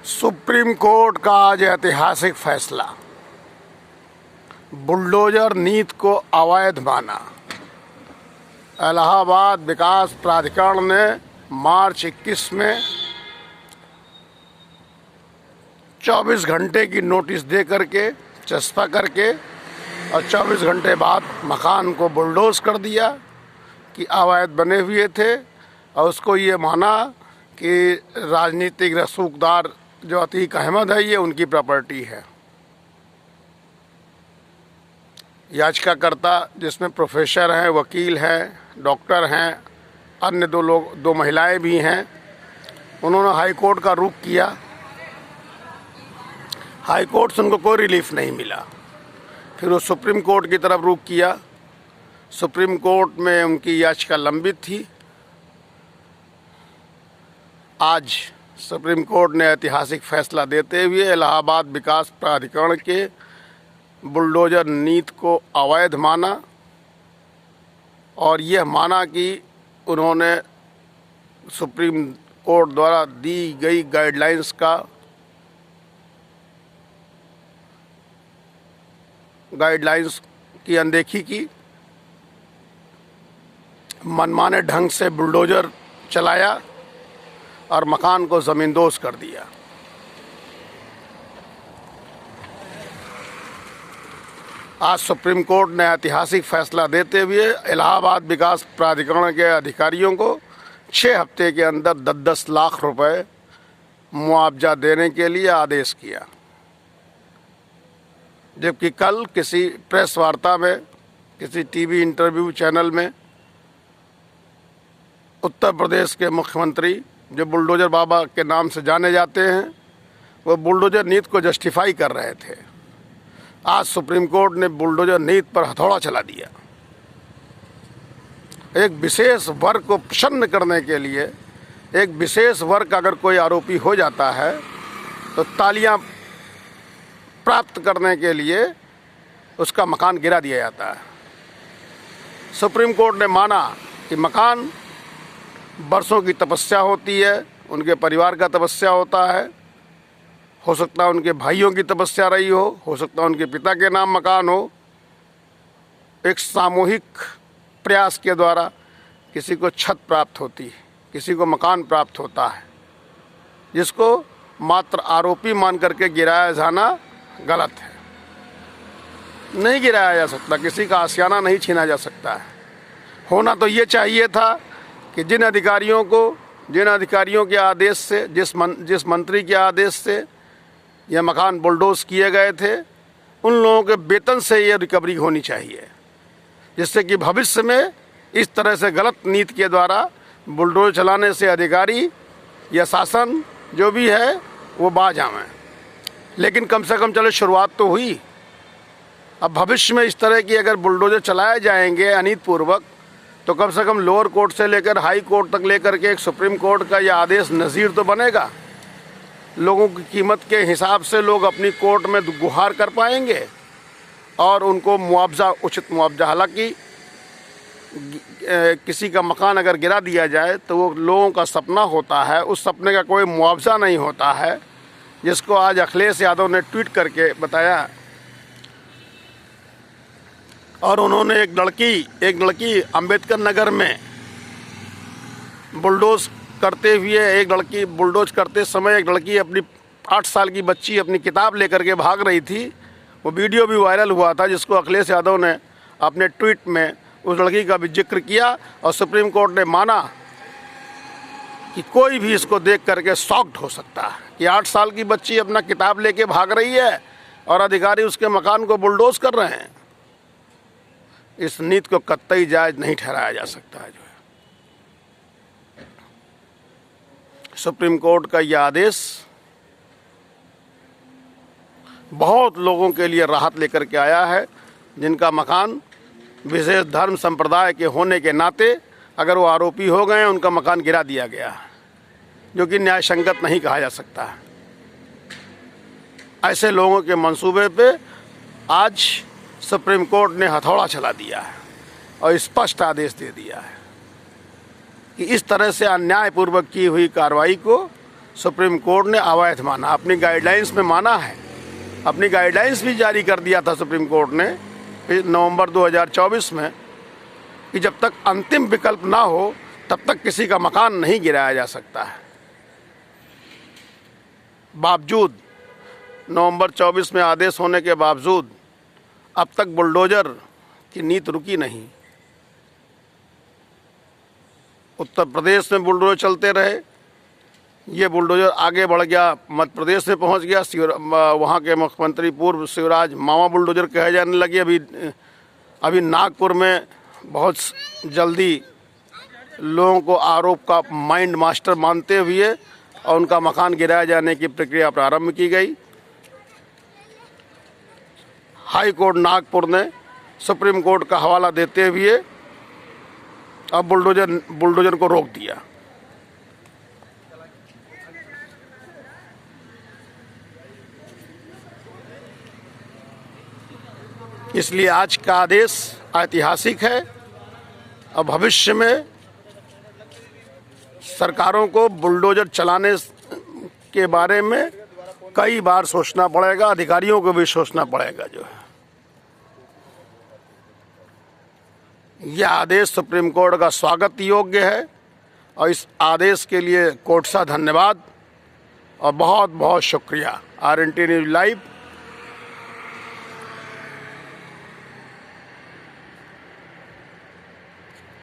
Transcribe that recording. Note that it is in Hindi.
सुप्रीम कोर्ट का आज ऐतिहासिक फैसला, बुलडोजर नीति को अवैध माना। इलाहाबाद विकास प्राधिकरण ने मार्च 21 में 24 घंटे की नोटिस दे करके चस्पा करके और 24 घंटे बाद मकान को बुलडोज कर दिया कि अवैध बने हुए थे, और उसको ये माना कि राजनीतिक रसूखदार जो अतीक अहमद है ये उनकी प्रॉपर्टी है। याचिकाकर्ता जिसमें प्रोफेसर हैं, वकील हैं, डॉक्टर हैं, अन्य दो महिलाएं भी हैं, उन्होंने हाई कोर्ट का रुख किया। हाई कोर्ट से उनको कोई रिलीफ नहीं मिला। फिर वो सुप्रीम कोर्ट की तरफ रुख किया। सुप्रीम कोर्ट में उनकी याचिका लंबित थी। आज सुप्रीम कोर्ट ने ऐतिहासिक फैसला देते हुए इलाहाबाद विकास प्राधिकरण के बुलडोजर नीति को अवैध माना, और यह माना कि उन्होंने सुप्रीम कोर्ट द्वारा दी गई गाइडलाइंस की अनदेखी की, मनमाने ढंग से बुलडोजर चलाया और मकान को ज़मींदोज़ कर दिया। आज सुप्रीम कोर्ट ने ऐतिहासिक फैसला देते हुए इलाहाबाद विकास प्राधिकरण के अधिकारियों को 6 हफ्ते के अंदर 10-10 लाख रुपए मुआवजा देने के लिए आदेश किया। जबकि कल किसी प्रेस वार्ता में, किसी टीवी इंटरव्यू चैनल में उत्तर प्रदेश के मुख्यमंत्री, जो बुलडोजर बाबा के नाम से जाने जाते हैं, वो बुलडोजर नीति को जस्टिफाई कर रहे थे। आज सुप्रीम कोर्ट ने बुलडोजर नीति पर हथौड़ा चला दिया। एक विशेष वर्ग को प्रसन्न करने के लिए, एक विशेष वर्ग अगर कोई आरोपी हो जाता है तो तालियां प्राप्त करने के लिए उसका मकान गिरा दिया जाता है। सुप्रीम कोर्ट ने माना कि मकान बरसों की तपस्या होती है, उनके परिवार का तपस्या होता है, हो सकता है उनके भाइयों की तपस्या रही हो सकता है उनके पिता के नाम मकान हो। एक सामूहिक प्रयास के द्वारा किसी को छत प्राप्त होती है, किसी को मकान प्राप्त होता है, जिसको मात्र आरोपी मान करके गिराया जाना गलत है। नहीं गिराया जा सकता, किसी का आशियाना नहीं छीना जा सकता है। होना तो ये चाहिए था कि जिन अधिकारियों के आदेश से, जिस मंत्री के आदेश से यह मकान बुलडोज किए गए थे, उन लोगों के वेतन से ये रिकवरी होनी चाहिए, जिससे कि भविष्य में इस तरह से गलत नीति के द्वारा बुलडोज चलाने से अधिकारी या शासन जो भी है वो बाज आवें। लेकिन कम से कम चलो, शुरुआत तो हुई। अब भविष्य में इस तरह की अगर बुलडोजर चलाए जाएंगे अनीतिपूर्वक, तो कम से कम लोअर कोर्ट से लेकर हाई कोर्ट तक लेकर के एक सुप्रीम कोर्ट का यह आदेश नज़ीर तो बनेगा। लोगों की कीमत के हिसाब से लोग अपनी कोर्ट में गुहार कर पाएंगे और उनको मुआवजा, उचित मुआवजा। हालांकि किसी का मकान अगर गिरा दिया जाए तो वो लोगों का सपना होता है, उस सपने का कोई मुआवजा नहीं होता है, जिसको आज अखिलेश यादव ने ट्वीट करके बताया। और उन्होंने एक लड़की अंबेडकर नगर में बुलडोज करते समय एक लड़की, अपनी 8 साल की बच्ची अपनी किताब लेकर के भाग रही थी। वो वीडियो भी वायरल हुआ था, जिसको अखिलेश यादव ने अपने ट्वीट में उस लड़की का भी जिक्र किया। और सुप्रीम कोर्ट ने माना कि कोई भी इसको देख करके शॉक्ड हो सकता है कि 8 साल की बच्ची अपना किताब लेके भाग रही है और अधिकारी उसके मकान को बुलडोज कर रहे हैं। इस नीति को कतई जायज़ नहीं ठहराया जा सकता है। जो है सुप्रीम कोर्ट का यह आदेश बहुत लोगों के लिए राहत लेकर के आया है, जिनका मकान विशेष धर्म संप्रदाय के होने के नाते अगर वो आरोपी हो गए, उनका मकान गिरा दिया गया, जो कि न्याय संगत नहीं कहा जा सकता है। ऐसे लोगों के मंसूबे पे आज सुप्रीम कोर्ट ने हथौड़ा चला दिया है और स्पष्ट आदेश दे दिया है कि इस तरह से अन्यायपूर्वक की हुई कार्रवाई को सुप्रीम कोर्ट ने अवैध माना, अपनी गाइडलाइंस में माना है। अपनी गाइडलाइंस भी जारी कर दिया था सुप्रीम कोर्ट ने नवंबर 2024 में कि जब तक अंतिम विकल्प ना हो तब तक किसी का मकान नहीं गिराया जा सकता है। बावजूद नवंबर 24 में आदेश होने के बावजूद अब तक बुलडोजर की नीति रुकी नहीं। उत्तर प्रदेश में बुलडोजर चलते रहे, ये बुलडोजर आगे बढ़ गया, मध्य प्रदेश में पहुंच गया। वहाँ के मुख्यमंत्री पूर्व शिवराज मामा बुलडोजर कहे जाने लगे। अभी नागपुर में बहुत जल्दी लोगों को आरोप का माइंड मास्टर मानते हुए और उनका मकान गिराए जाने की प्रक्रिया प्रारंभ की गई। हाई कोर्ट नागपुर ने सुप्रीम कोर्ट का हवाला देते हुए अब बुलडोजर को रोक दिया। इसलिए आज का आदेश ऐतिहासिक है और भविष्य में सरकारों को बुलडोजर चलाने के बारे में कई बार सोचना पड़ेगा, अधिकारियों को भी सोचना पड़ेगा। जो है यह आदेश सुप्रीम कोर्ट का स्वागत योग्य है और इस आदेश के लिए कोर्ट सा धन्यवाद और बहुत बहुत शुक्रिया। RNT news live